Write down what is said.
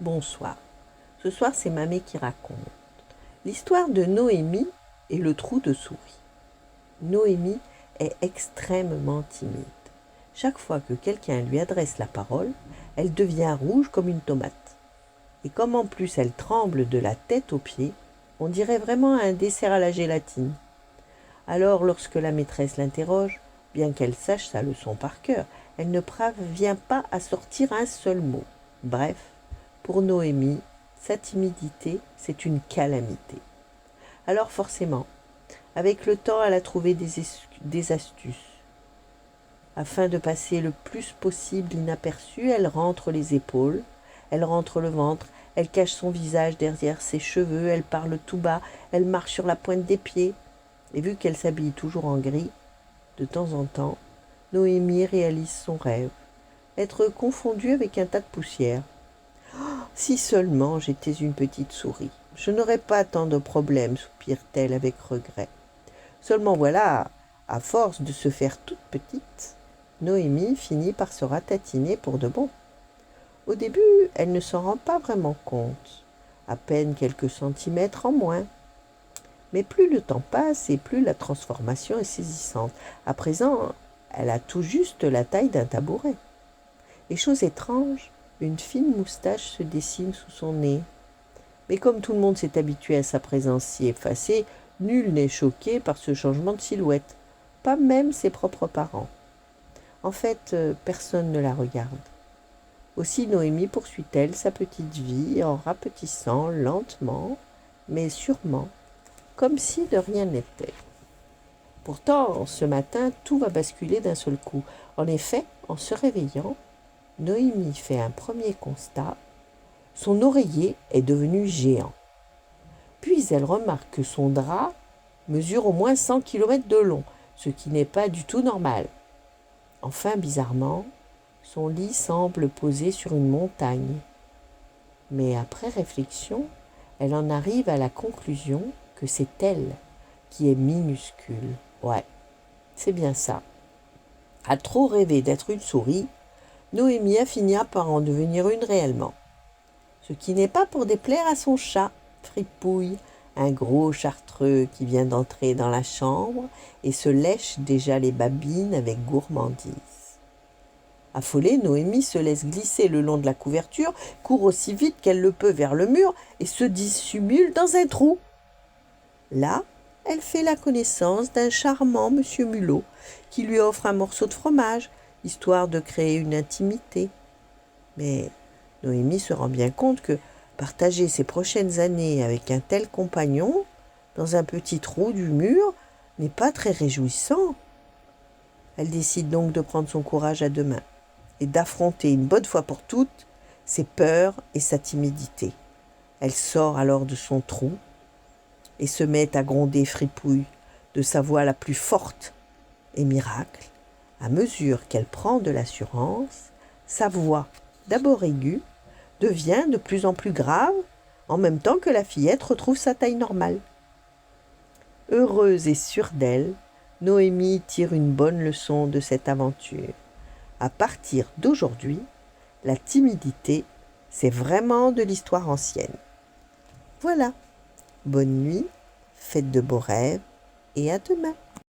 Bonsoir. Ce soir, c'est Mamé qui raconte. L'histoire de Noémie et le trou de souris. Noémie est extrêmement timide. Chaque fois que quelqu'un lui adresse la parole, elle devient rouge comme une tomate. Et comme en plus elle tremble de la tête aux pieds, on dirait vraiment un dessert à la gélatine. Alors, lorsque la maîtresse l'interroge, bien qu'elle sache sa leçon par cœur, elle ne parvient pas à sortir un seul mot. Bref, pour Noémie, sa timidité, c'est une calamité. Alors forcément, avec le temps, elle a trouvé des astuces. Afin de passer le plus possible inaperçue, elle rentre les épaules, elle rentre le ventre, elle cache son visage derrière ses cheveux, elle parle tout bas, elle marche sur la pointe des pieds. Et vu qu'elle s'habille toujours en gris, de temps en temps, Noémie réalise son rêve, être confondue avec un tas de poussière. Si seulement j'étais une petite souris, je n'aurais pas tant de problèmes, soupire-t-elle avec regret. Seulement voilà, à force de se faire toute petite, Noémie finit par se ratatiner pour de bon. Au début, elle ne s'en rend pas vraiment compte, à peine quelques centimètres en moins. Mais plus le temps passe et plus la transformation est saisissante. À présent, elle a tout juste la taille d'un tabouret. Et chose étrange, une fine moustache se dessine sous son nez. Mais comme tout le monde s'est habitué à sa présence si effacée, nul n'est choqué par ce changement de silhouette, pas même ses propres parents. En fait, personne ne la regarde. Aussi Noémie poursuit-elle sa petite vie en rapetissant lentement, mais sûrement, comme si de rien n'était. Pourtant, ce matin, tout va basculer d'un seul coup. En effet, en se réveillant, Noémie fait un premier constat. Son oreiller est devenu géant. Puis elle remarque que son drap mesure au moins 100 km de long, ce qui n'est pas du tout normal. Enfin, bizarrement, son lit semble posé sur une montagne. Mais après réflexion, elle en arrive à la conclusion que c'est elle qui est minuscule. Ouais, c'est bien ça. À trop rêver d'être une souris, Noémie a fini par en devenir une réellement. Ce qui n'est pas pour déplaire à son chat, Fripouille, un gros chartreux qui vient d'entrer dans la chambre et se lèche déjà les babines avec gourmandise. Affolée, Noémie se laisse glisser le long de la couverture, court aussi vite qu'elle le peut vers le mur et se dissimule dans un trou. Là, elle fait la connaissance d'un charmant monsieur Mulot qui lui offre un morceau de fromage, histoire de créer une intimité. Mais Noémie se rend bien compte que partager ses prochaines années avec un tel compagnon, dans un petit trou du mur, n'est pas très réjouissant. Elle décide donc de prendre son courage à deux mains et d'affronter une bonne fois pour toutes ses peurs et sa timidité. Elle sort alors de son trou et se met à gronder Fripouille de sa voix la plus forte. Et miracle, à mesure qu'elle prend de l'assurance, sa voix, d'abord aiguë, devient de plus en plus grave, en même temps que la fillette retrouve sa taille normale. Heureuse et sûre d'elle, Noémie tire une bonne leçon de cette aventure. À partir d'aujourd'hui, la timidité, c'est vraiment de l'histoire ancienne. Voilà. Bonne nuit, faites de beaux rêves et à demain.